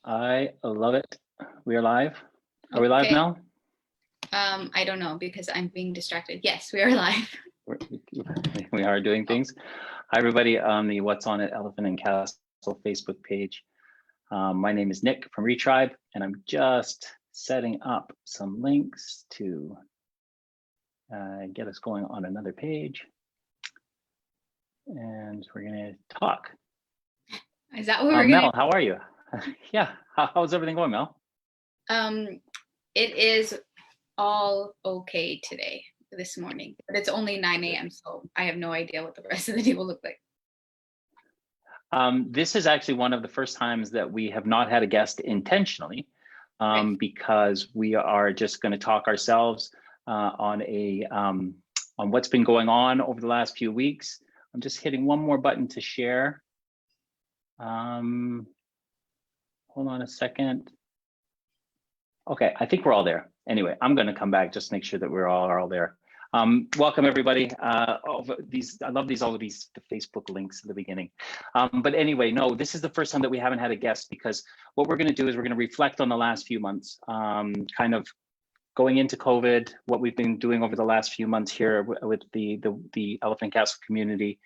I love it. We are live. Are we live, Okay. Mel? I don't know because I'm being distracted. Yes, we are live. We are doing things. Hi, everybody on the What's On at Elephant and Castle Facebook page. My name is Nick from Retribe, and I'm just setting up some links to get us going on another page. And we're going to talk. Is that what we're Mel, how are you? Yeah, how's everything going, Mel? It is all okay today, this morning, but it's only 9 a.m. So I have no idea what the rest of the day will look like. This is actually one of the first times that we have not had a guest intentionally, because we are just going to talk ourselves on what's been going on over the last few weeks. I'm just hitting one more button to share. Hold on a second. Okay, I think we're all there. Anyway, I'm going to come back just to make sure that we're all there. Welcome everybody. I love all of these the Facebook links at the beginning. But anyway, no, this is the first time that we haven't had a guest, because what we're going to do is we're going to reflect on the last few months, kind of going into COVID, what we've been doing over the last few months here with the Elephant Castle community,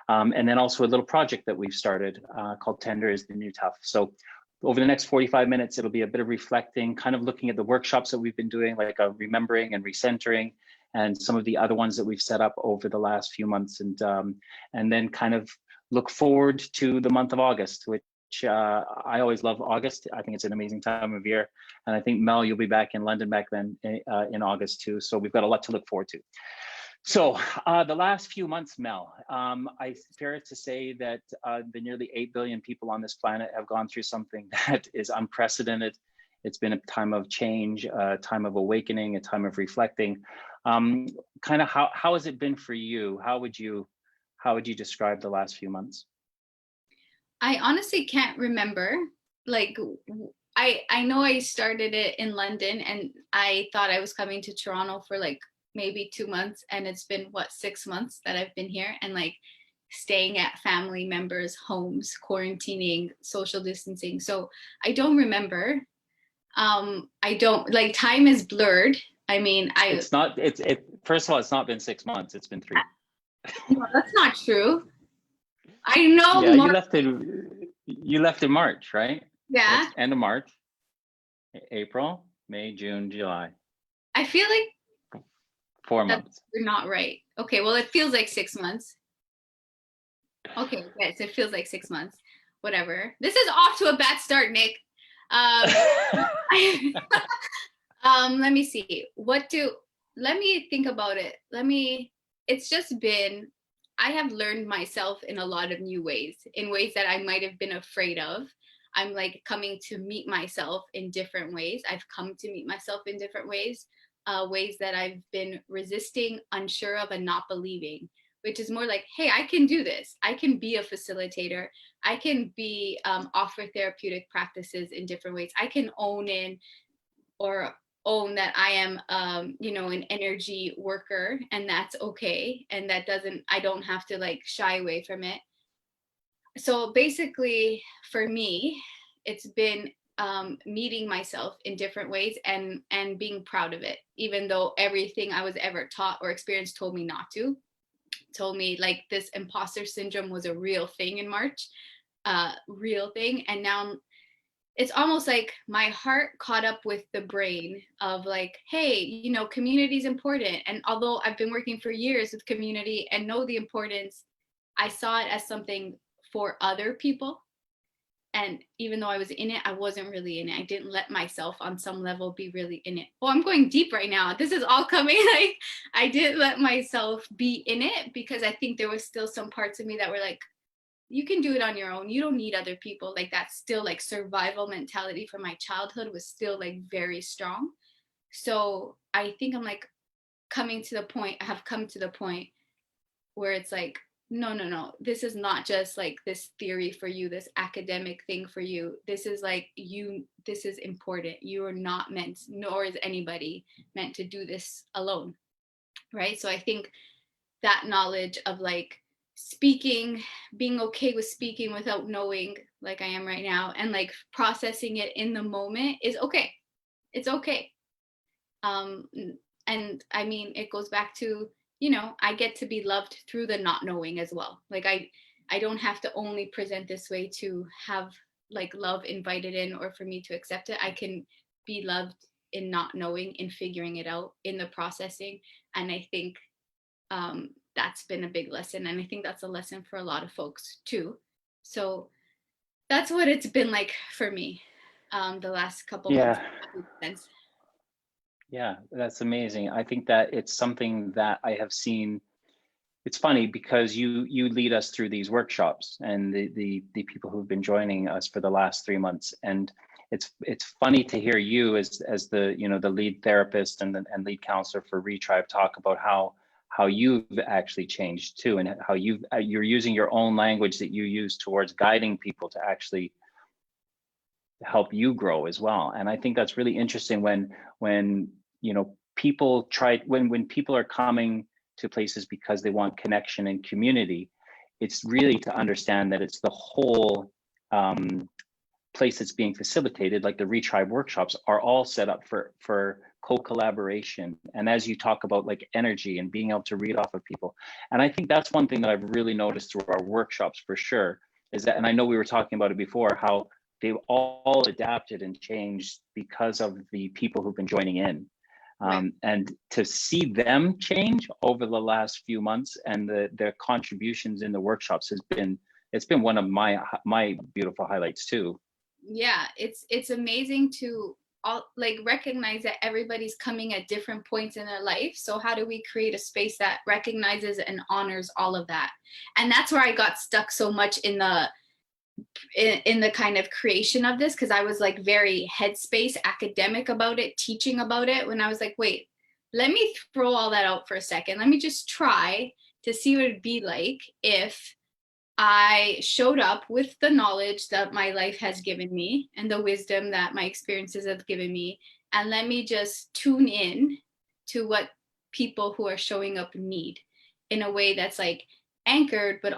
and then also a little project that we've started called Tender is the New Tough. So over the next 45 minutes, it'll be a bit of reflecting, kind of looking at the workshops that we've been doing, like remembering and recentering, and some of the other ones that we've set up over the last few months, and then kind of look forward to the month of August, which I always love August. I think it's an amazing time of year, and I think Mel, you'll be back in London back then in August too. So we've got a lot to look forward to. So the last few months, Mel, I fear to say that the nearly 8 billion people on this planet have gone through something that is unprecedented. It's been a time of change, a time of awakening, a time of reflecting. Kind of how has it been for you? How would you describe the last few months? I honestly can't remember. Like, I know I started it in London, and I thought I was coming to Toronto for like maybe 2 months, and it's been 6 months that I've been here, and like staying at family members' homes, quarantining, social distancing. So I don't remember. I don't, like, time is blurred. I mean, First of all, it's not been 6 months, it's been 3. No, that's not true. I know. Yeah, you left in March, right? Yeah. It's end of March, April, May, June, July. I feel like 4 months. You're not right. Okay, well, it feels like 6 months. Okay, yes, it feels like 6 months. Whatever. This is off to a bad start, Nick. Let me see. Let me think about it. It's just been, I have learned myself in a lot of new ways, in ways that I might have been afraid of. I'm like coming to meet myself in different ways. I've come to meet myself in different ways, ways that I've been resisting, unsure of, and not believing, which is more like, hey, I can do this. I can be a facilitator. I can be offer therapeutic practices in different ways. I can own that I am, an energy worker, and that's okay. And I don't have to like shy away from it. So basically for me, it's been meeting myself in different ways and being proud of it, even though everything I was ever taught or experienced told me not to. Told me like this imposter syndrome was a real thing in March, real thing. And now it's almost like my heart caught up with the brain of like, hey, community is important. And although I've been working for years with community and know the importance, I saw it as something for other people. And even though I was in it, I wasn't really in it. I didn't let myself on some level be really in it. Oh, I'm going deep right now. This is all coming. Like, I didn't let myself be in it because I think there was still some parts of me that were like, you can do it on your own. You don't need other people. Like, that's still like survival mentality from my childhood was still like very strong. So I think I'm like I have come to the point where it's like, no, this is not just like this theory for you, this academic thing for you. This is like this is important. You are not meant, nor is anybody meant to do this alone, right? So I think that knowledge of like speaking, being okay with speaking without knowing, like I am right now, and like processing it in the moment is okay. It's okay. um and I mean, it goes back to, I get to be loved through the not knowing as well. Like I don't have to only present this way to have like love invited in or for me to accept it. I can be loved in not knowing, in figuring it out, in the processing. And I think that's been a big lesson, and I think that's a lesson for a lot of folks too. So that's what it's been like for me the last couple months. Yeah. Yeah, that's amazing. I think that it's something that I have seen. It's funny because you lead us through these workshops, and the people who've been joining us for the last 3 months, and it's funny to hear you as the the lead therapist and lead counselor for Retribe talk about how you've actually changed too, and how you're using your own language that you use towards guiding people to actually help you grow as well. And I think that's really interesting when people try, when people are coming to places because they want connection and community, it's really to understand that it's the whole place that's being facilitated. Like the Retribe workshops are all set up for co-collaboration, and as you talk about like energy and being able to read off of people. And I think that's one thing that I've really noticed through our workshops for sure, is that, and I know we were talking about it before, how they've all adapted and changed because of the people who've been joining in. Right. And to see them change over the last few months, and their contributions in the workshops it's been one of my beautiful highlights too. Yeah, it's amazing to all like recognize that everybody's coming at different points in their life. So how do we create a space that recognizes and honors all of that? And that's where I got stuck so much in the kind of creation of this, because I was like very headspace academic about it, teaching about it, when I was like, wait, let me throw all that out for a second. Let me just try to see what it'd be like if I showed up with the knowledge that my life has given me and the wisdom that my experiences have given me. And let me just tune in to what people who are showing up need in a way that's like anchored, but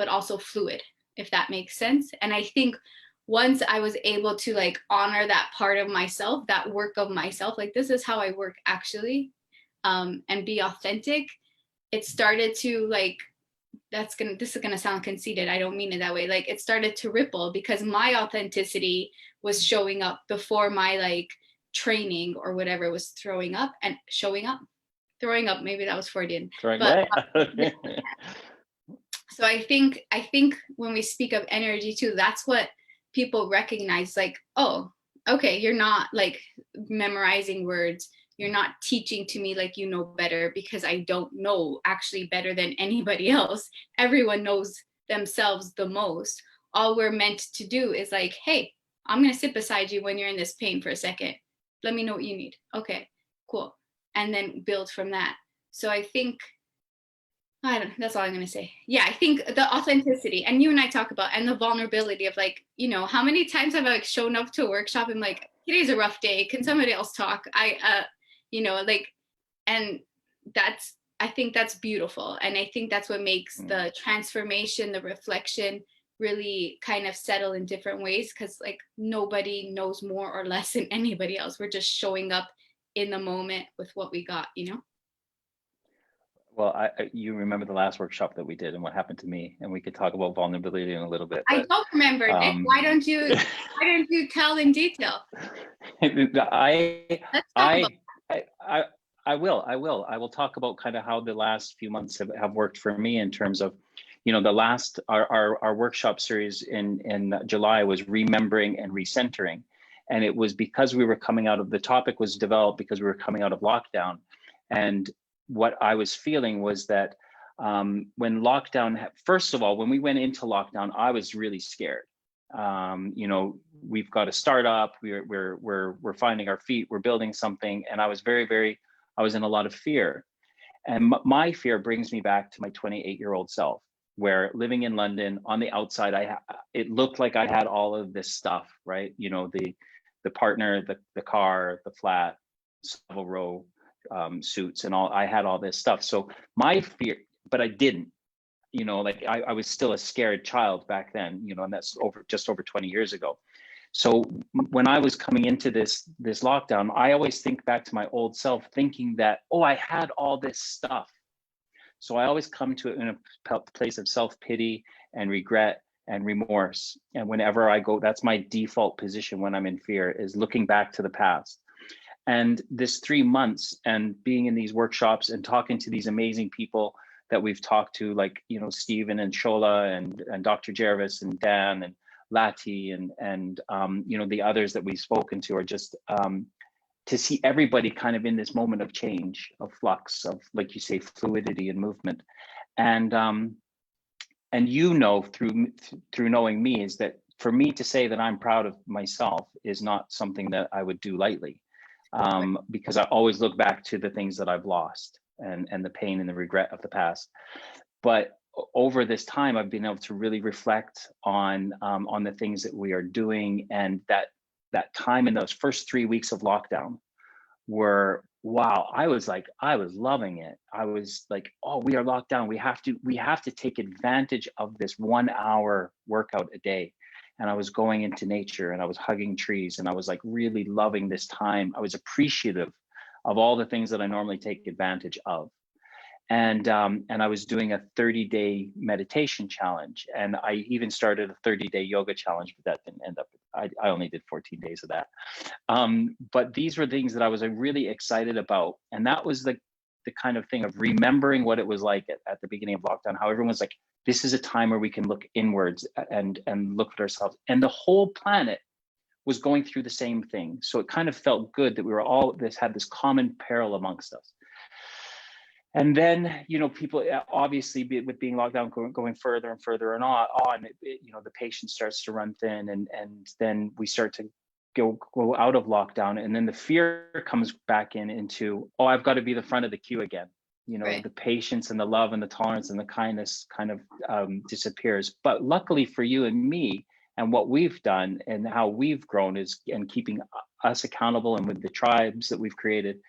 also fluid, if that makes sense. And I think once I was able to like honor that part of myself, that work of myself, like this is how I work actually, and be authentic, it started to like, this is gonna sound conceited, I don't mean it that way, like it started to ripple because my authenticity was showing up before my like training or whatever was throwing up and showing up, throwing up, maybe that was Freudian. Right. But Right. so I think when we speak of energy too, that's what people recognize, like, oh, okay, you're not like memorizing words, you're not teaching to me like you know better, because I don't know actually better than anybody else. Everyone knows themselves the most. All we're meant to do is like, hey, I'm going to sit beside you when you're in this pain for a second. Let me know what you need. Okay, cool. And then build from that. So I think, I don't know, that's all I'm going to say. Yeah, I think the authenticity, and you and I talk about, and the vulnerability of like, how many times have I like shown up to a workshop and like, today's a rough day. Can somebody else talk? Like, and I think that's beautiful. And I think that's what makes the transformation, the reflection really kind of settle in different ways. Cause like nobody knows more or less than anybody else. We're just showing up in the moment with what we got. Well, you remember the last workshop that we did and what happened to me, and we could talk about vulnerability in a little bit. I don't remember, Nick. Why don't you tell in detail? I Let's talk about I will talk about kind of how the last few months have worked for me in terms of, the last our workshop series in July was remembering and recentering, and it was because we were coming out of, the topic was developed because we were coming out of lockdown. And what I was feeling was that when lockdown, first of all, when we went into lockdown, I was really scared. We've got a startup, we're finding our feet, we're building something, and I was I was in a lot of fear. And my fear brings me back to my 28-year-old self, where living in London on the outside, it looked like I had all of this stuff, right? The partner, the car, the flat, Savile Row suits and all. I had all this stuff. So my fear, but I didn't. you know, like I was still a scared child back then, you know, and that's just over 20 years ago. So when I was coming into this lockdown, I always think back to my old self, thinking that, oh, I had all this stuff. So I always come to it in a place of self-pity and regret and remorse. And whenever I go, that's my default position when I'm in fear, is looking back to the past. And this 3 months and being in these workshops and talking to these amazing people that we've talked to, like, you know, Stephen and Shola and Dr. Jervis and Dan and Lati and you know, the others that we've spoken to, are just to see everybody kind of in this moment of change, of flux, of, like you say, fluidity and movement. And you know, through knowing me, is that for me to say that I'm proud of myself is not something that I would do lightly, because I always look back to the things that I've lost and the pain and the regret of the past. But over this time, I've been able to really reflect on the things that we are doing, and that time in those first 3 weeks of lockdown were, wow, I was loving it. I was like, oh, we are locked down. We have to take advantage of this 1 hour workout a day. And I was going into nature and I was hugging trees and I was like really loving this time. I was appreciative of all the things that I normally take advantage of. And I was doing a 30-day meditation challenge, and I even started a 30-day yoga challenge, but that didn't end up. I only did 14 days of that. But these were things that I was really excited about, and that was the kind of thing of remembering what it was like at the beginning of lockdown. How everyone's like, this is a time where we can look inwards and look at ourselves, and the whole planet was going through the same thing. So it kind of felt good that we were all had this common peril amongst us. And then, you know, people obviously with being locked down, going further and further and on, you know, the patient starts to run thin, and then we start to go out of lockdown, and then the fear comes back into, oh, I've got to be the front of the queue again. You know, right. The patience and the love and the tolerance and the kindness kind of disappears. But luckily for you and me, and what we've done and how we've grown and keeping us accountable, and with the tribes that we've created,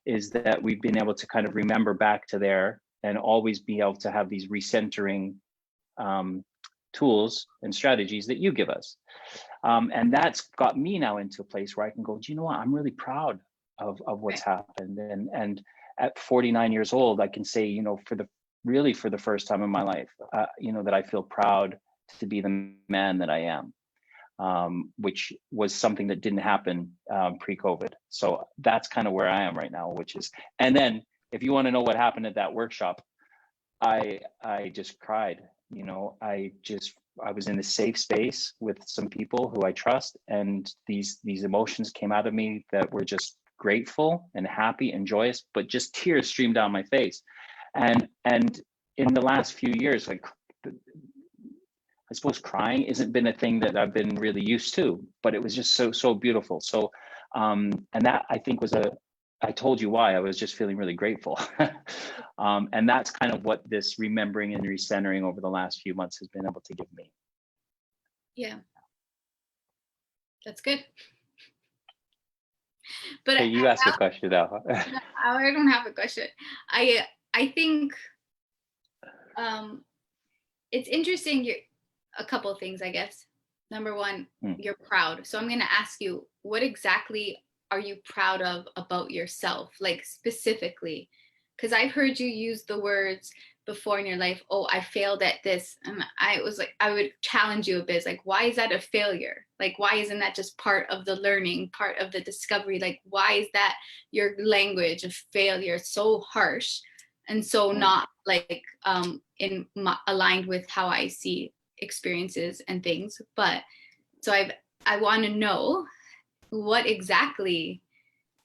is that we've been able to kind of remember back to there and always be able to have these recentering tools and strategies that you give us. And that's got me now into a place where I can go, do you know what? I'm really proud of what's happened. And at 49 years old, I can say, you know, for the first time in my life, you know, that I feel proud to be the man that I am. Which was something that didn't happen pre-COVID. So that's kind of where I am right now, and then if you want to know what happened at that workshop, I just cried. You know, I was in a safe space with some people who I trust, and these emotions came out of me that were just grateful and happy and joyous, but just tears streamed down my face. And in the last few years, like, I suppose crying hasn't been a thing that I've been really used to, but it was just so beautiful. So, and that I think I told you why. I was just feeling really grateful. And that's kind of what this remembering and recentering over the last few months has been able to give me. Yeah. That's good. But hey, you ask a question now. I don't have a question. I think it's interesting. A couple of things, I guess. Number one, you're proud. So I'm going to ask you, what exactly are you proud of about yourself? Like specifically, because I've heard you use the words before in your life, oh, I failed at this. And I was like, I would challenge you a bit. Like, why is that a failure? Like, why isn't that just part of the learning, part of the discovery? Like, why is that your language of failure so harsh and so not like aligned with how I see experiences and things? But so I want to know, what exactly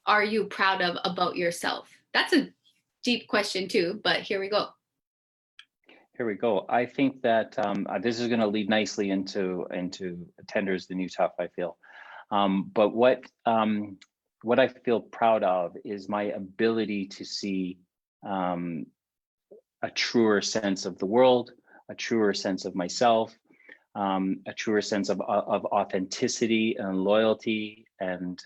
are you proud of about yourself? That's a deep question too, but here we go. I think that this is going to lead nicely into Tender's the New Tough, I feel. But what I feel proud of is my ability to see a truer sense of the world, a truer sense of myself, a truer sense of authenticity and loyalty, and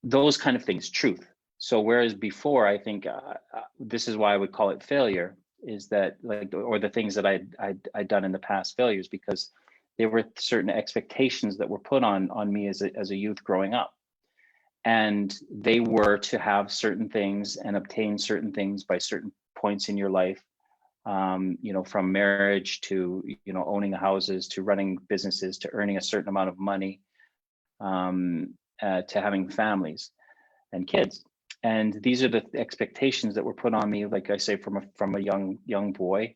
those kind of things, truth. So whereas before, I think this is why I would call it failure, is that like, or the things that I'd done in the past failures, because there were certain expectations that were put on me as a youth growing up. And they were to have certain things and obtain certain things by certain points in your life, from marriage to, owning houses, to running businesses, to earning a certain amount of money, to having families and kids. And these are the expectations that were put on me, like I say, from a young boy,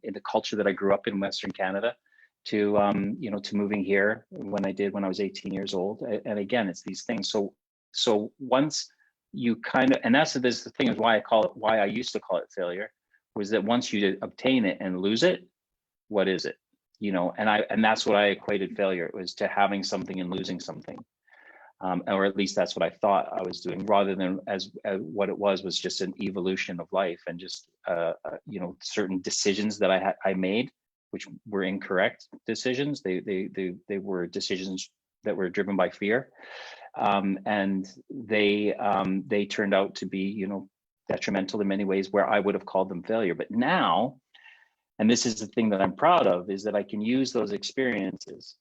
in the culture that I grew up in Western Canada, to to moving here when I was 18 years old. And again, it's these things. So once you kind of, and that's the thing, is why I used to call it failure, was that once you obtain it and lose it, what is it? And that's what I equated failure. It was to having something and losing something. Or at least that's what I thought I was doing, rather than as what it was just an evolution of life, and just certain decisions that I made, which were incorrect decisions. They were decisions that were driven by fear, and they turned out to be detrimental in many ways, where I would have called them failure. But now, and this is the thing that I'm proud of, is that I can use those experiences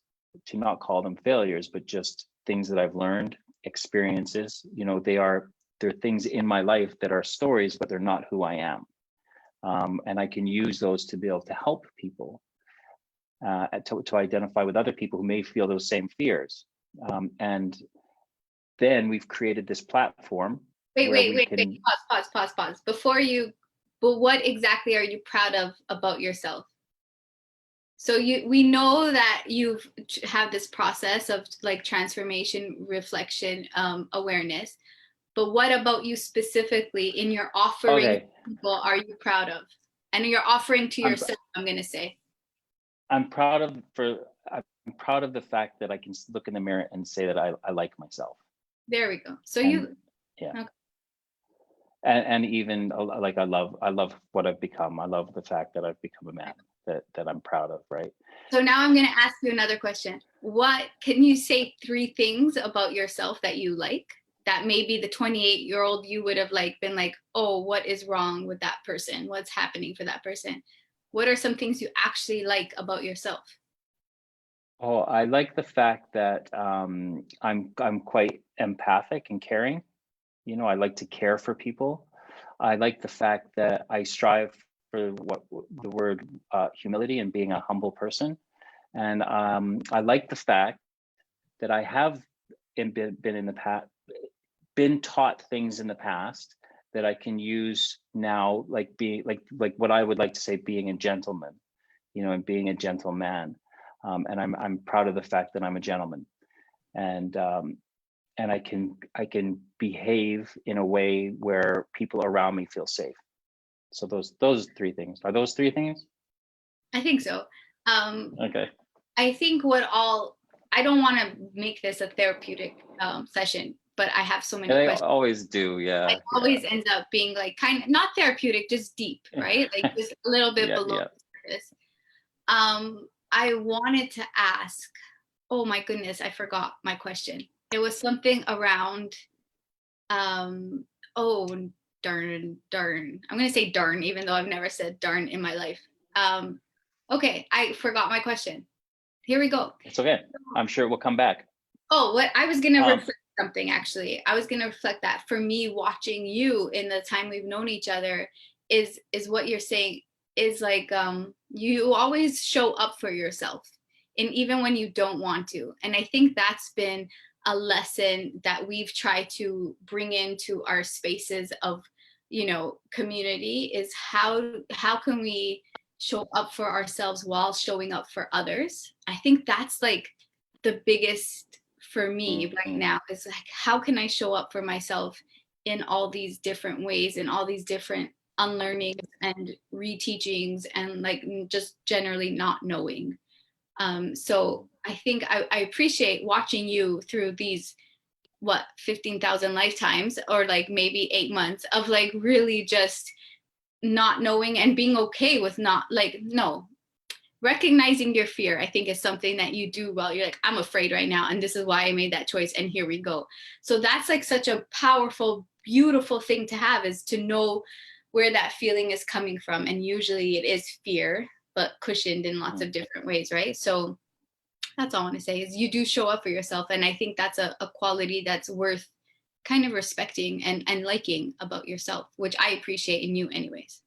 to not call them failures, but just things that I've learned, experiences. They're things in my life that are stories, but they're not who I am. And I can use those to be able to help people, to identify with other people who may feel those same fears. And then we've created this platform. Wait. Pause. But what exactly are you proud of about yourself? So we know that you have this process of like transformation, reflection, awareness, but what about you specifically in your offering people are you proud of? And you're offering to yourself, I'm going to say. I'm proud of the fact that I can look in the mirror and say that I like myself. There we go. So yeah. Okay. And even like I love what I've become. I love the fact that I've become a man that I'm proud of, right? So now I'm going to ask you another question. What can you say 3 things about yourself that you like, that maybe the 28-year-old you would have been like, oh, what is wrong with that person? What's happening for that person? What are some things you actually like about yourself? Oh, I like the fact that I'm quite empathic and caring. I like to care for people. I like the fact that I strive for what the word humility, and being a humble person. And I like the fact that I have been in the past, been taught things in the past that I can use now, like being like what I would like to say, being a gentleman, and being a gentleman. And I'm proud of the fact that I'm a gentleman, and I can behave in a way where people around me feel safe. So those 3 things. Are those 3 things? I think so. Okay. I think I don't want to make this a therapeutic session, but I have so many questions. They always do, yeah. It always ends up being like kind of not therapeutic, just deep, right? Like just a little bit below the surface. I wanted to ask, oh my goodness, I forgot my question. It was something around, oh, darn. I'm going to say darn, even though I've never said darn in my life. Okay, I forgot my question. Here we go. It's okay. I'm sure it will come back. Oh, what I was going to reflect something, actually. I was going to reflect that for me, watching you in the time we've known each other is what you're saying is like, you always show up for yourself, and even when you don't want to. And I think that's been a lesson that we've tried to bring into our spaces of, community, is how can we show up for ourselves while showing up for others. I think that's like the biggest for me right now, is like, how can I show up for myself in all these different ways, in all these different unlearnings and reteachings, and like just generally not knowing. So I think I appreciate watching you through these 15,000 lifetimes, or like maybe 8 months of like really just not knowing and being okay with not recognizing your fear. I think is something that you do well. You're like, I'm afraid right now, and this is why I made that choice, and here we go. So that's like such a powerful, beautiful thing to have, is to know where that feeling is coming from. And usually it is fear, but cushioned in lots of different ways, right? So that's all I want to say, is you do show up for yourself. And I think that's a quality that's worth kind of respecting and liking about yourself, which I appreciate in you anyways.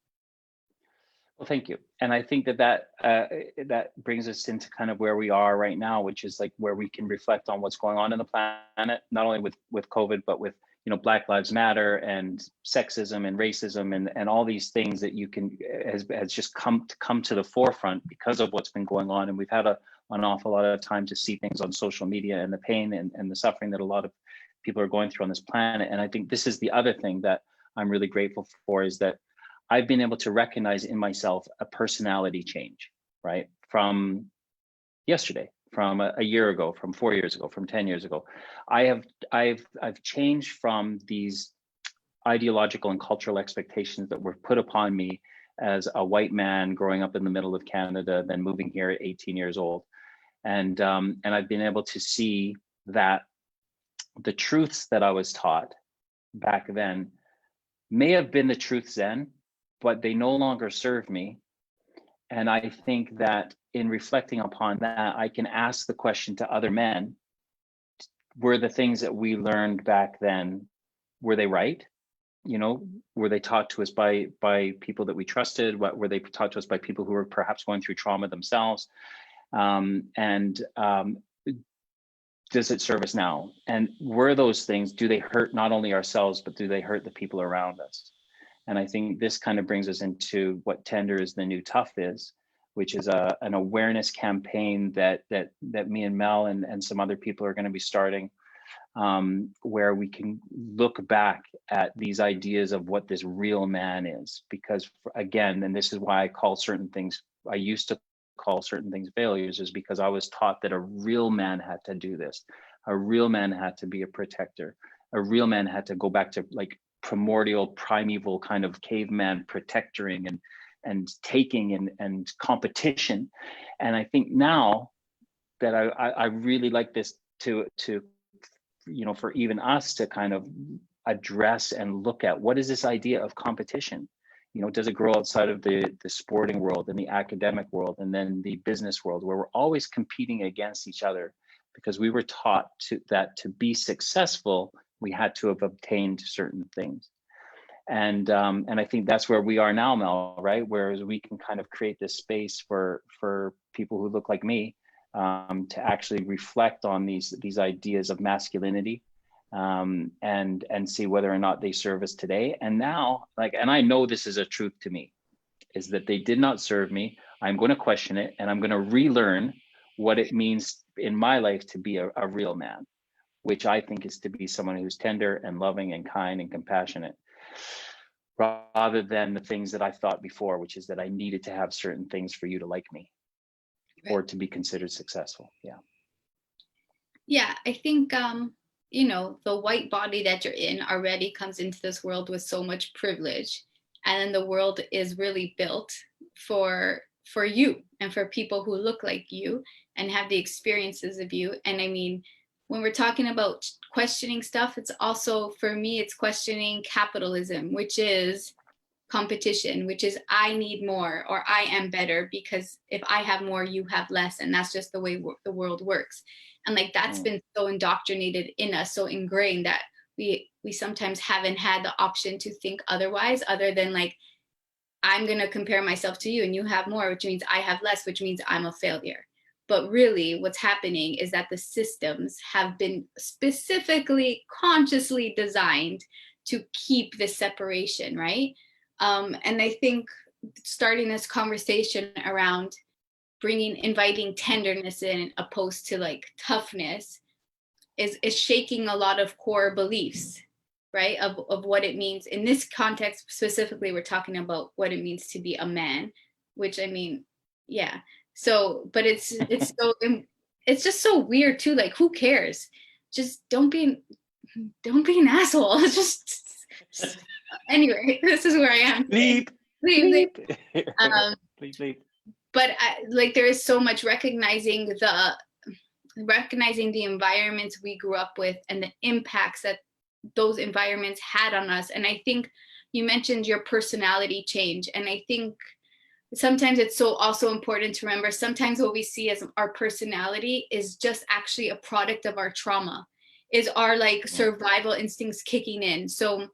Well, thank you. And I think that that brings us into kind of where we are right now, which is like where we can reflect on what's going on in the planet, not only with COVID, but with, you know, Black Lives Matter and sexism and racism and all these things that you can has just come to the forefront because of what's been going on. And we've had an awful lot of time to see things on social media and the pain and the suffering that a lot of people are going through on this planet. And I think this is the other thing that I'm really grateful for, is that I've been able to recognize in myself a personality change, right? From yesterday, from a year ago, from 4 years ago, from 10 years ago. I've changed from these ideological and cultural expectations that were put upon me as a white man growing up in the middle of Canada, then moving here at 18 years old. And I've been able to see that the truths that I was taught back then may have been the truths then, but they no longer serve me. And I think that in reflecting upon that, I can ask the question to other men, were the things that we learned back then, were they right? You know, were they taught to us by people that we trusted? What were they taught to us by people who were perhaps going through trauma themselves? Does it serve us now? And were those things, do they hurt not only ourselves, but do they hurt the people around us? And I think this kind of brings us into what Tender is the New Tough is, which is an awareness campaign that me and Mel and some other people are going to be starting, where we can look back at these ideas of what this real man is. Because again, and this is why I used to call certain things failures, is because I was taught that a real man had to do this. A real man had to be a protector. A real man had to go back to like primordial, primeval kind of caveman protectoring and taking and competition. And I think now that I really like this to you know, for even us to kind of address and look at what is this idea of competition. You know, does it grow outside of the sporting world and the academic world and then the business world, where we're always competing against each other because we were taught that to be successful, we had to have obtained certain things. And I think that's where we are now, Mel, right? Whereas we can kind of create this space for people who look like me to actually reflect on these ideas of masculinity, and see whether or not they serve us today. And now, and I know this is a truth to me, is that they did not serve me. I'm going to question it, and I'm going to relearn what it means in my life to be a real man, which I think is to be someone who's tender and loving and kind and compassionate, rather than the things that I thought before, which is that I needed to have certain things for you to like me, right, or to be considered successful. Yeah, I think you know, the white body that you're in already comes into this world with so much privilege, and then the world is really built for you and for people who look like you and have the experiences of you. And I mean, when we're talking about questioning stuff, it's also, for me, it's questioning capitalism, which is competition, which is I need more or I am better, because if I have more, you have less. And that's just the way the world works. And like, that's been so indoctrinated in us, so ingrained, that we sometimes haven't had the option to think otherwise, other than like, I'm going to compare myself to you and you have more, which means I have less, which means I'm a failure. But really what's happening is that the systems have been specifically, consciously designed to keep this separation, right? And I think starting this conversation around inviting tenderness in opposed to like toughness is shaking a lot of core beliefs, right? Of what it means. In this context specifically, we're talking about what it means to be a man, which I mean, yeah. So, but it's it's just so weird too. Like, who cares? Just don't be an asshole. Just anyway, this is where I am. Leap. But like, there is so much recognizing the environments we grew up with and the impacts that those environments had on us. And I think you mentioned your personality change, and I think sometimes it's so also important to remember, sometimes what we see as our personality is just actually a product of our trauma, is our like survival instincts kicking in. So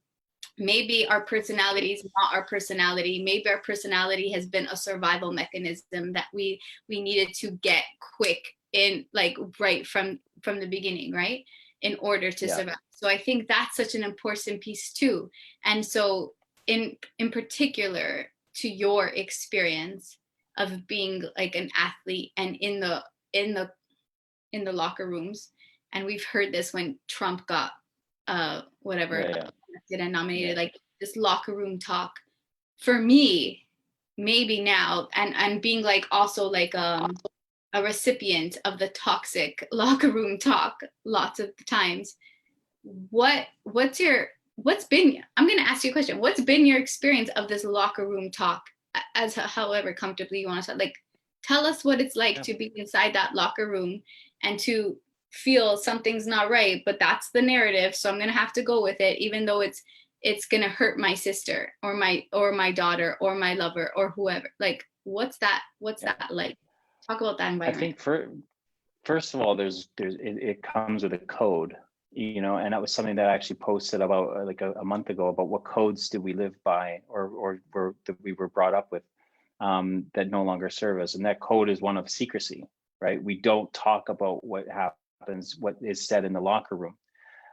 maybe our personality is not our personality. Maybe our personality has been a survival mechanism that we needed to get quick in, like right from the beginning, right? In order to survive. So I think that's such an important piece too. And so in particular, to your experience of being like an athlete and in the locker rooms, and we've heard this when Trump got elected and nominated, like this locker room talk for me, maybe now, and being like also like a recipient of the toxic locker room talk lots of the times. I'm going to ask you a question. What's been your experience of this locker room talk, as however comfortably you want to say? Like, tell us what it's like to be inside that locker room and to feel something's not right, but that's the narrative, so I'm going to have to go with it, even though it's going to hurt my sister or my daughter or my lover or whoever. Like, what's that like? Talk about that environment. I think first of all, it comes with a code, and that was something that I actually posted about like a month ago, about what codes did we live by or that we were brought up with that no longer serve us. And that code is one of secrecy, right? We don't talk about what happens, what is said in the locker room.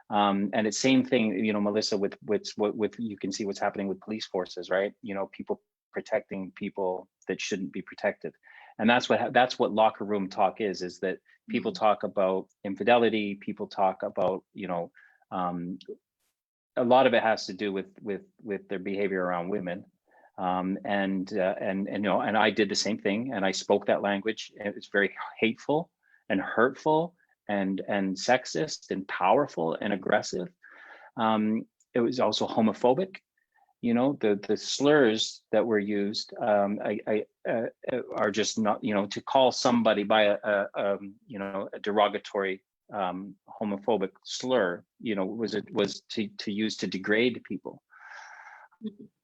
And it's same thing, Melissa, with you can see what's happening with police forces, right? People protecting people that shouldn't be protected. And that's what locker room talk is that people talk about infidelity, people talk about, a lot of it has to do with their behavior around women. And I did the same thing, and I spoke that language, and it's very hateful and hurtful and sexist and powerful and aggressive. It was also homophobic. The slurs that were used are just not, to call somebody by a derogatory homophobic slur, was to use to degrade people.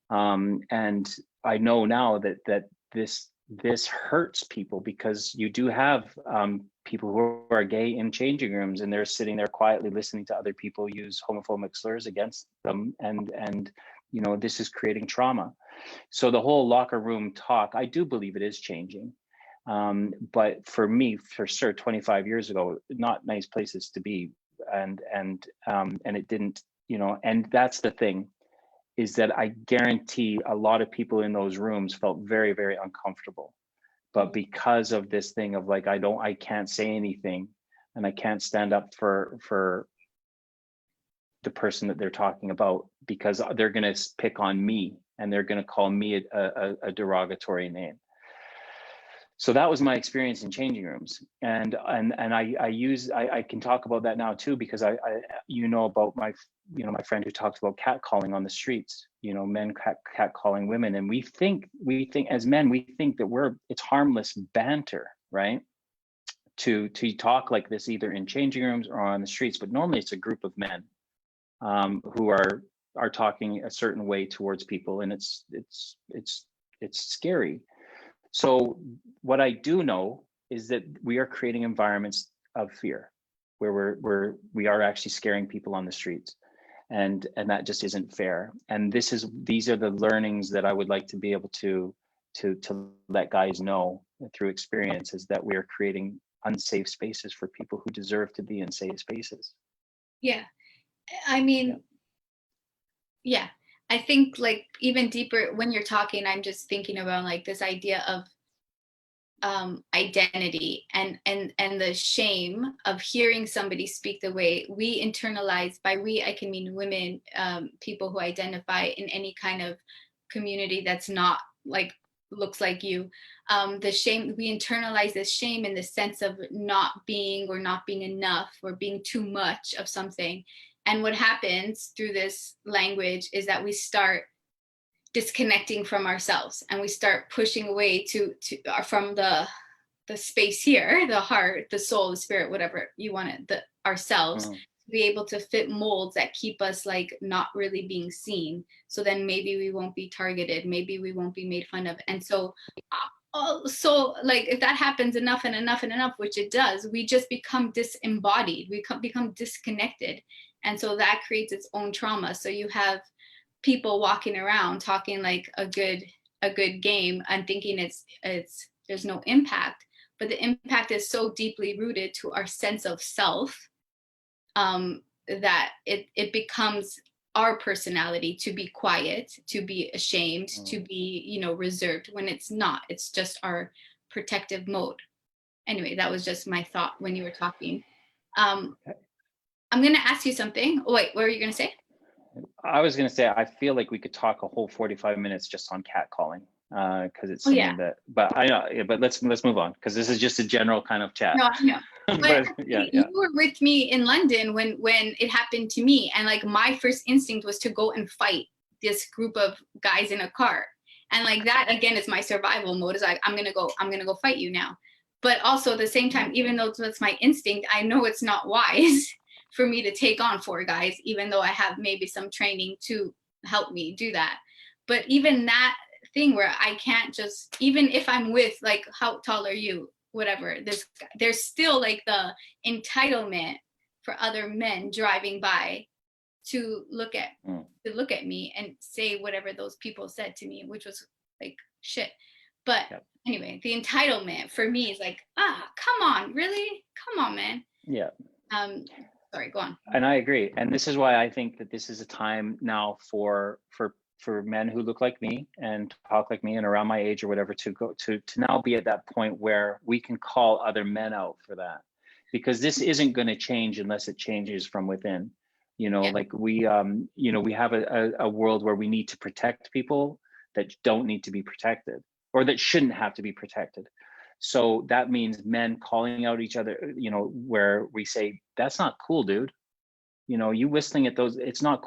And I know now that this hurts people, because you do have people who are gay in changing rooms, and they're sitting there quietly listening to other people use homophobic slurs against them, and this is creating trauma. So the whole locker room talk, I do believe it is changing. But for me, for sure, 25 years ago, not nice places to be, and it didn't, and that's the thing, is that I guarantee a lot of people in those rooms felt very, very uncomfortable. But because of this thing of like, I can't say anything, and I can't stand up for the person that they're talking about, because they're going to pick on me, and they're going to call me a derogatory name. So that was my experience in changing rooms, and I can talk about that now too, because I about my friend who talks about catcalling on the streets, men catcalling women, and we think as men, we think that it's harmless banter, right? To talk like this either in changing rooms or on the streets, but normally it's a group of men who are talking a certain way towards people, and it's scary. So what I do know is that we are creating environments of fear, where we are actually scaring people on the streets, and that just isn't fair. And these are the learnings that I would like to be able to let guys know through experience, is that we are creating unsafe spaces for people who deserve to be in safe spaces. Yeah, I mean, yeah. I think like even deeper when you're talking, I'm just thinking about like this idea of identity and the shame of hearing somebody speak the way we internalize. By we, I can mean women, people who identify in any kind of community that's not like looks like you. The shame, we internalize this shame in the sense of not being enough or being too much of something. And what happens through this language is that we start disconnecting from ourselves, and we start pushing away from the space here, the heart, the soul, the spirit, whatever you want it, ourselves, be able to fit molds that keep us like not really being seen. So then maybe we won't be targeted, maybe we won't be made fun of. And so so like if that happens enough and enough and enough, which it does, we just become disembodied, we become disconnected. And so that creates its own trauma. So you have people walking around talking like a good game and thinking it's there's no impact, but the impact is so deeply rooted to our sense of self, that it becomes our personality to be quiet, to be ashamed, to be, you know, reserved, when it's not. It's just our protective mode. Anyway, that was just my thought when you were talking. I'm going to ask you something. Oh, wait, what were you going to say? I was going to say, I feel like we could talk a whole 45 minutes just on catcalling, because it's something that, but I know, but let's move on, because this is just a general kind of chat. No, I know. But yeah. You were with me in London when it happened to me, and like my first instinct was to go and fight this group of guys in a car, and like that again is my survival mode. Is like I'm gonna go fight you now. But also at the same time, even though that's my instinct, I know it's not wise for me to take on 4 guys, even though I have maybe some training to help me do that. But even that thing where I can't just, even if I'm with, like, how tall are you, whatever, there's still like the entitlement for other men driving by to look at me and say whatever those people said to me, which was like shit. But anyway, the entitlement for me is like, come on, really? Come on, man. Yeah. Sorry, go on. And I agree. And this is why I think that this is a time now for men who look like me and talk like me and around my age or whatever, to go to now be at that point where we can call other men out for that, because this isn't going to change unless it changes from within. You know, like we have a world where we need to protect people that don't need to be protected, or that shouldn't have to be protected. So that means men calling out each other, you know, where we say, that's not cool, dude. You know, you whistling at those, it's not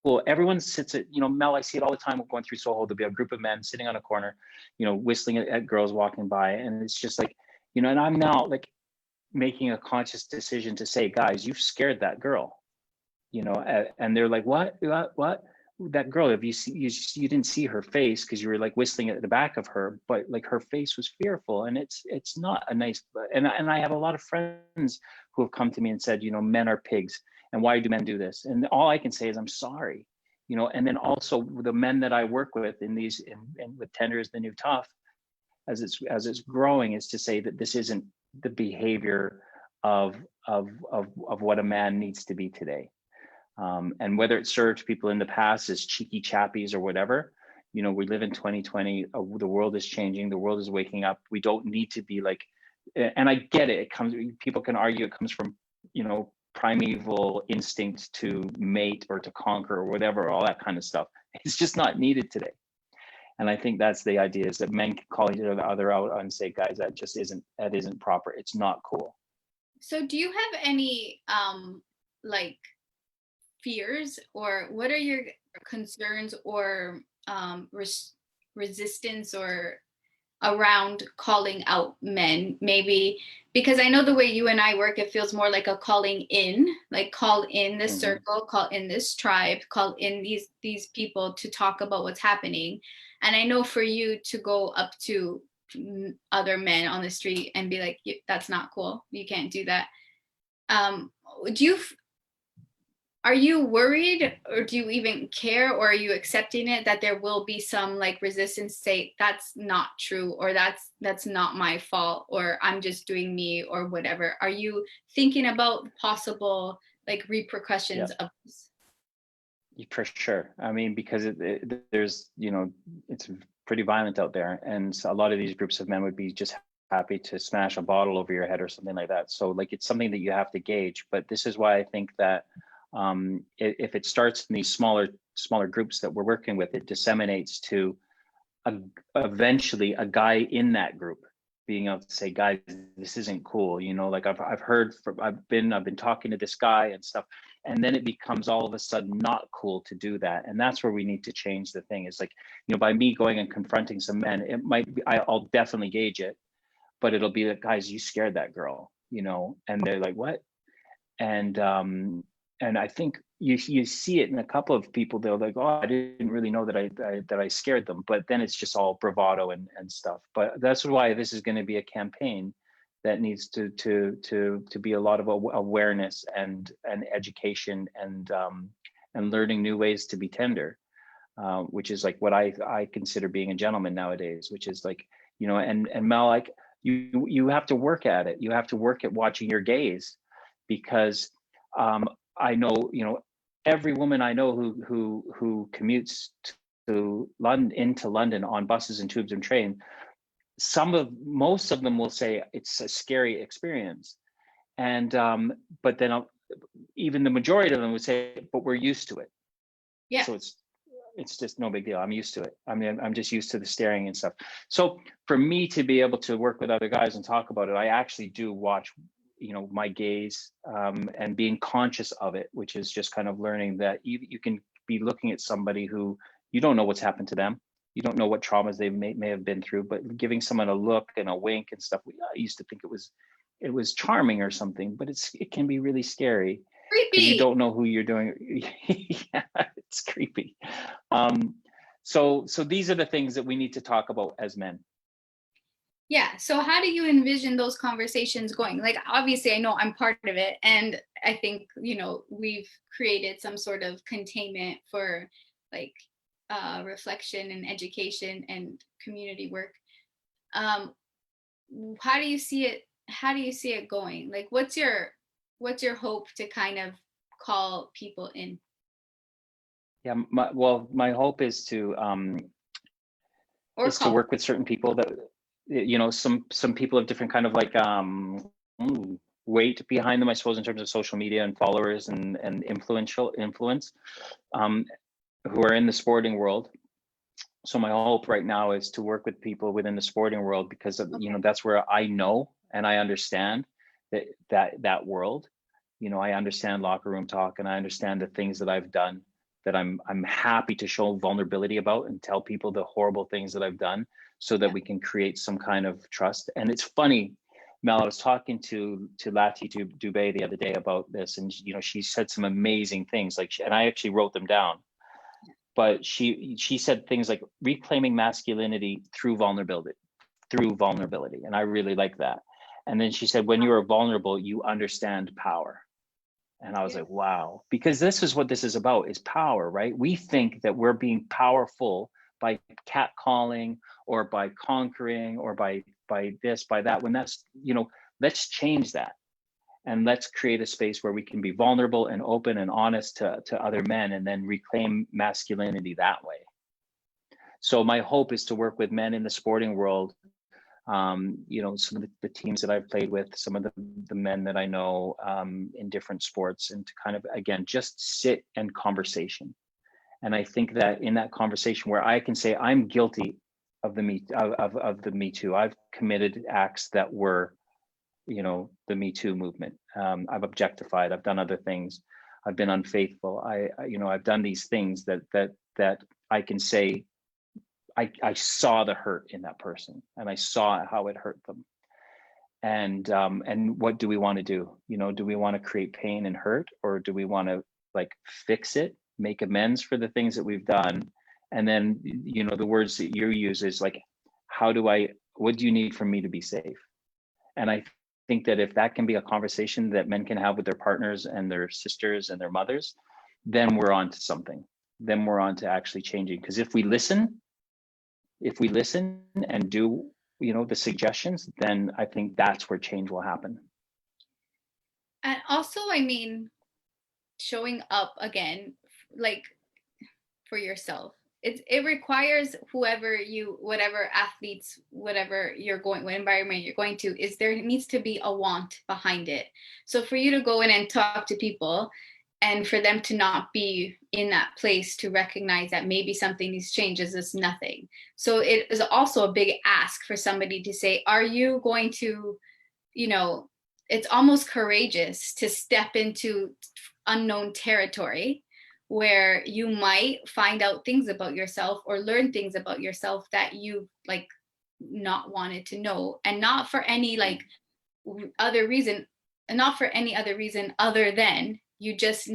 cool. Everyone sits at, you know, Mel, I see it all the time going through Soho. There'll be a group of men sitting on a corner, you know, whistling at girls walking by. And it's just like, you know, and I'm now like making a conscious decision to say, guys, you've scared that girl, you know, and they're like, what? That girl, if you didn't see her face because you were like whistling at the back of her, but like her face was fearful, and it's not a nice. And I have a lot of friends who have come to me and said, you know, men are pigs, and why do men do this? And all I can say is I'm sorry, you know. And then also the men that I work with in with Tender is the New Tough, as it's growing, is to say that this isn't the behavior of what a man needs to be today. And whether it served people in the past as cheeky chappies or whatever, you know, we live in 2020. The world is changing. The world is waking up. We don't need to be like, and I get it. People can argue it comes from, you know, primeval instinct to mate or to conquer or whatever, all that kind of stuff. It's just not needed today. And I think that's the idea, is that men can call each other out and say, guys, that isn't proper. It's not cool. So do you have any like fears, or what are your concerns or resistance or around calling out men? Maybe because I know the way you and I work, it feels more like a calling in, like call in this circle, call in this tribe, call in these people to talk about what's happening. And I know for you to go up to other men on the street and be like, that's not cool, you can't do that. Are you worried, or do you even care, or are you accepting it that there will be some like resistance, say that's not true, or that's not my fault, or I'm just doing me, or whatever? Are you thinking about possible like repercussions of this? For sure. I mean, because there's, you know, it's pretty violent out there, and a lot of these groups of men would be just happy to smash a bottle over your head or something like that. So like, it's something that you have to gauge. But this is why I think that if it starts in these smaller groups that we're working with, it disseminates to eventually a guy in that group being able to say, guys, this isn't cool. You know, like I've been talking to this guy and stuff, and then it becomes all of a sudden not cool to do that. And that's where we need to change the thing. Is like, you know, by me going and confronting some men, it might be, I'll definitely gauge it, but it'll be like, guys, you scared that girl, you know, and they're like, what? And I think you see it in a couple of people. They're like, oh, I didn't really know that I scared them, but then it's just all bravado and stuff. But that's why this is going to be a campaign that needs to be a lot of awareness and education and learning new ways to be tender, which is like what I consider being a gentleman nowadays, which is like, you know, and Mel, like you have to work at it. You have to work at watching your gaze, because I know, you know, every woman I know who commutes to London, into London on buses and tubes and train, most of them will say it's a scary experience. And but then even the majority of them would say, but we're used to it. Yeah. So it's just no big deal. I'm used to it. I mean, I'm just used to the staring and stuff. So for me to be able to work with other guys and talk about it, I actually do watch, you know, my gaze, and being conscious of it, which is just kind of learning that you can be looking at somebody who you don't know what's happened to them. You don't know what traumas they may have been through, but giving someone a look and a wink and stuff, I used to think it was charming or something, but it can be really scary because you Creepy. don't know who you're doing. Yeah, it's creepy. So these are the things that we need to talk about as men. Yeah. So how do you envision those conversations going? Like, obviously, I know I'm part of it. And I think, you know, we've created some sort of containment for like reflection and education and community work. How do you see it? How do you see it going? Like, what's your hope to kind of call people in? Yeah, my hope is to Or call. work with certain people that, you know, some people have different kind of like weight behind them, I suppose, in terms of social media and followers and influence, who are in the sporting world. So my hope right now is to work with people within the sporting world, because you know, that's where I know and I understand that world. You know, I understand locker room talk, and I understand the things that I've done that I'm happy to show vulnerability about and tell people the horrible things that I've done, so that we can create some kind of trust. And it's funny, Mel, I was talking to Lati Dubé the other day about this, and you know, she said some amazing things, like, and I actually wrote them down. But she said things like reclaiming masculinity through vulnerability, and I really like that. And then she said, when you are vulnerable, you understand power. And I was like, wow, because this is what this is about, is power, right? We think that we're being powerful by catcalling or by conquering or by this, by that, when that's, you know, let's change that. And let's create a space where we can be vulnerable and open and honest to other men, and then reclaim masculinity that way. So my hope is to work with men in the sporting world, you know, some of the teams that I've played with, some of the men that I know in different sports, and to kind of, again, just sit and conversation. And I think that in that conversation where I can say, I'm guilty of the Me Too. I've committed acts that were, you know, the Me Too movement. I've objectified, I've done other things, I've been unfaithful. You know, I've done these things that I can say, I saw the hurt in that person, and I saw how it hurt them. And what do we want to do? You know, do we want to create pain and hurt, or do we want to like fix it, make amends for the things that we've done? And then, you know, the words that you use is like, what do you need from me to be safe? And I think that if that can be a conversation that men can have with their partners and their sisters and their mothers, then we're on to something. Then we're on to actually changing. Because if we listen and do, you know, the suggestions, then I think that's where change will happen. And also, I mean, showing up again, like, for yourself. It requires whatever athletes, whatever you're going, what environment you're going to, is there needs to be a want behind it. So for you to go in and talk to people, and for them to not be in that place to recognize that maybe something needs change, is just nothing. So it is also a big ask for somebody to say, are you going to, you know, it's almost courageous to step into unknown territory where you might find out things about yourself or learn things about yourself that you like not wanted to know, and not for any like other reason, and not for any other reason other than you just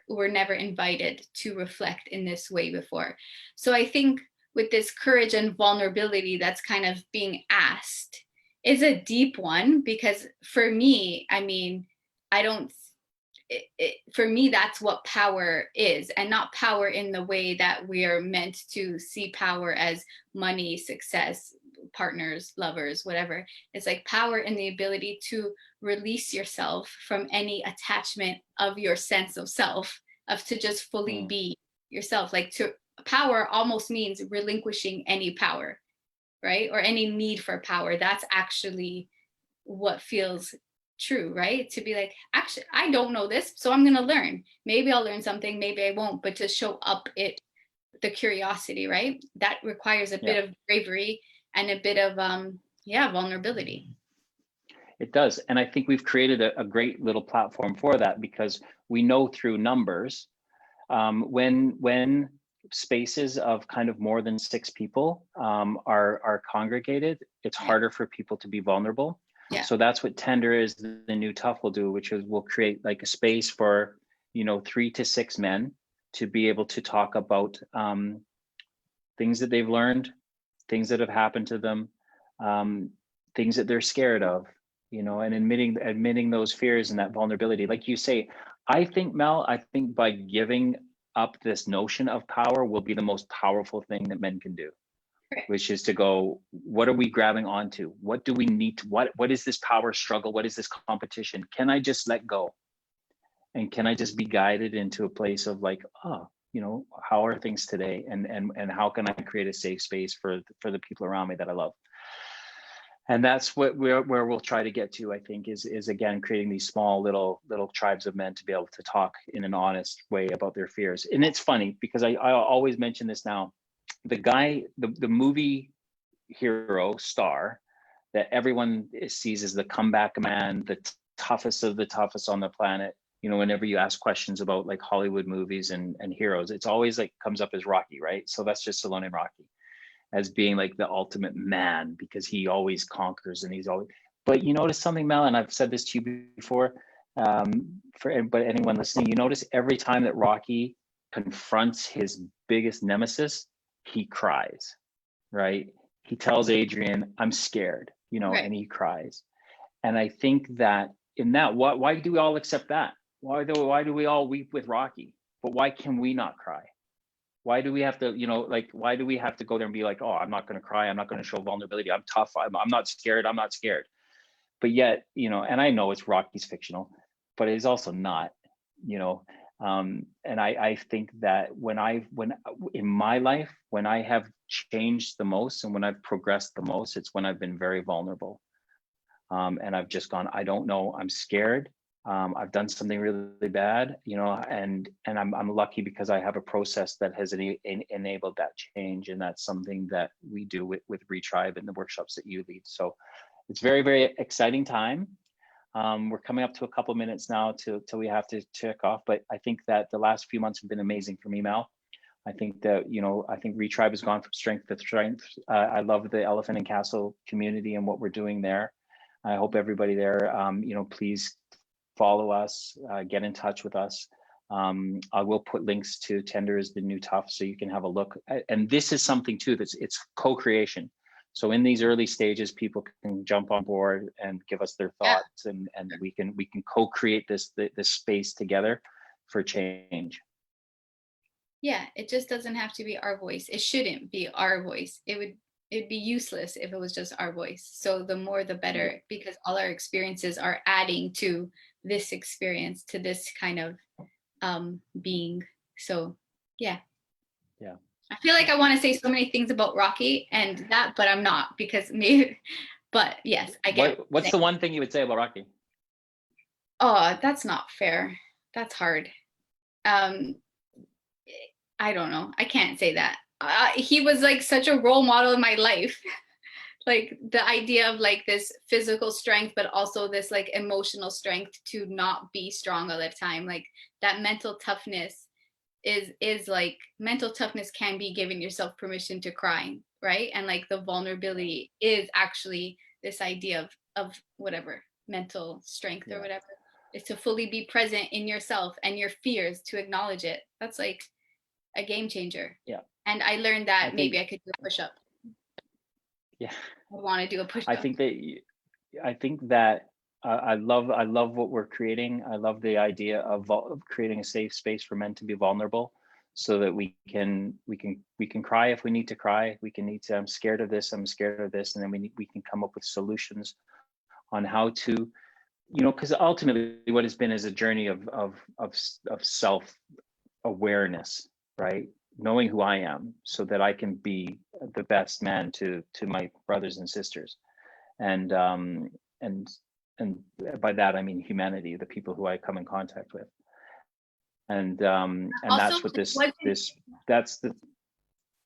were never invited to reflect in this way before. So I think with this courage and vulnerability that's kind of being asked is a deep one, because for me, I mean, I don't, for me, that's what power is, and not power in the way that we are meant to see power as money, success, partners, lovers, whatever. It's like power in the ability to release yourself from any attachment of your sense of self, of to just fully be yourself. Like, to power almost means relinquishing any power, right? Or any need for power. That's actually what feels true, right? To be like, actually, I don't know this, so I'm going to learn. Maybe I'll learn something, maybe I won't, but to show up the curiosity, right? That requires a bit of bravery and a bit of vulnerability. It does. And I think we've created a great little platform for that, because we know through numbers, when spaces of kind of more than 6 people are congregated, it's harder for people to be vulnerable. Yeah. So that's what Tender is the new Tough will do, which is we'll create like a space for, 3 to 6 men to be able to talk about things that they've learned, things that have happened to them, things that they're scared of, and admitting those fears and that vulnerability. Like you say, I think, Mel, by giving up this notion of power will be the most powerful thing that men can do. Right. Which is to go, what are we grabbing onto? What do we need to, what is this power struggle? What is this competition? Can I just let go? And can I just be guided into a place of like, how are things today? And how can I create a safe space for the people around me that I love? And that's where we'll try to get to, I think, is again, creating these small little tribes of men to be able to talk in an honest way about their fears. And it's funny because I always mention this now. The guy, the movie hero star that everyone sees as the comeback man, the toughest of the toughest on the planet. Whenever you ask questions about like Hollywood movies and heroes, it's always like comes up as Rocky, right? So that's just Stallone and Rocky as being like the ultimate man, because he always conquers and he's always. But you notice something, Mel, and I've said this to you before, but anyone listening, you notice every time that Rocky confronts his biggest nemesis, he cries, right? He tells Adrian, I'm scared, Right. and he cries. And I think that in that, why do we all accept that? Why do we all weep with Rocky? But why can we not cry? Why do we have to, why do we have to go there and be like, oh, I'm not going to cry. I'm not going to show vulnerability. I'm tough. I'm not scared. I'm not scared. But yet, and I know it's Rocky's fictional, but it's also not, and I think that when in my life, when I have changed the most and when I've progressed the most, it's when I've been very vulnerable. And I've just gone, I don't know, I'm scared. I've done something really bad, and I'm lucky because I have a process that has enabled that change. And that's something that we do with Retribe and the workshops that you lead. So it's very, very exciting time. We're coming up to a couple minutes now till we have to check off, but I think that the last few months have been amazing for me, Mel. I think that, I think Retribe has gone from strength to strength. I love the Elephant and Castle community and what we're doing there. I hope everybody there, please follow us, get in touch with us. I will put links to Tender is the New Tough so you can have a look. And this is something too, it's co-creation. So in these early stages, people can jump on board and give us their thoughts, and we can co-create this space together for change. Yeah, it just doesn't have to be our voice. It shouldn't be our voice. It'd be useless if it was just our voice. So the more the better, because all our experiences are adding to this experience, to this kind of being. So yeah. I feel like I want to say so many things about Rocky and that, but I'm not, because maybe, but yes, I get what's the one thing you would say about Rocky? Oh, that's not fair. That's hard. I don't know. I can't say that. He was like such a role model in my life. Like the idea of like this physical strength, but also this like emotional strength to not be strong all the time. Like that mental toughness is like, mental toughness can be giving yourself permission to cry, right? And like the vulnerability is actually this idea of whatever mental strength or whatever. is to fully be present in yourself and your fears, to acknowledge it. That's like a game changer. Yeah. And I learned that maybe I could do a push-up. Yeah. I want to do a push-up. I think that I love what we're creating. I love the idea of creating a safe space for men to be vulnerable, so that we can cry if we need to cry. We can need to, I'm scared of this, I'm scared of this, and then we can come up with solutions on how to, you know, because ultimately what it's been is a journey of self awareness, right? Knowing who I am so that I can be the best man to my brothers and sisters. And by that I mean humanity, the people who I come in contact with. And Also, that's what that's the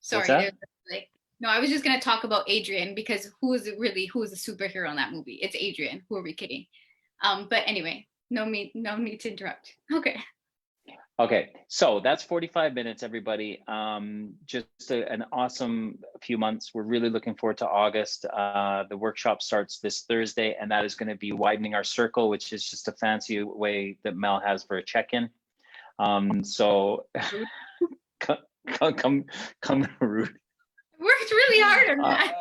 sorry, that? like, no, I was just gonna talk about Adrian, because who is the superhero in that movie? It's Adrian. Who are we kidding? But anyway, no need to interrupt. Okay, so that's 45 minutes, everybody. Just an awesome few months. We're really looking forward to August. The workshop starts this Thursday, and that is going to be widening our circle, which is just a fancy way that Mel has for a check-in. So come Ruth. Worked really hard on that.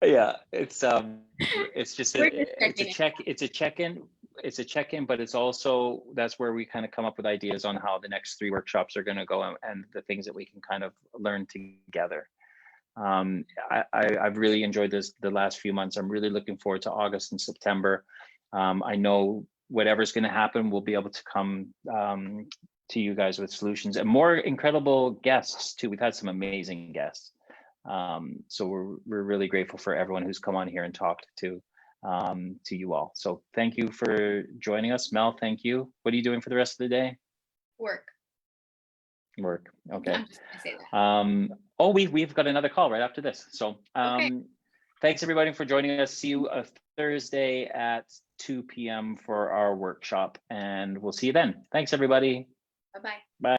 Yeah, it's just it's a check-in, but it's also, that's where we kind of come up with ideas on how the next 3 workshops are going to go, and the things that we can kind of learn together. I've really enjoyed the last few months. I'm really looking forward to August and September. I know whatever's going to happen, we'll be able to come to you guys with solutions and more incredible guests too. We've had some amazing guests. So we're really grateful for everyone who's come on here and talked to you all. So thank you for joining us. Mel, thank you. What are you doing for the rest of the day? Work. Okay. I'm just gonna say that. Oh, we've got another call right after this. So Okay. Thanks everybody for joining us. See you Thursday at 2 p.m. for our workshop, and we'll see you then. Thanks everybody. Bye-bye. Bye.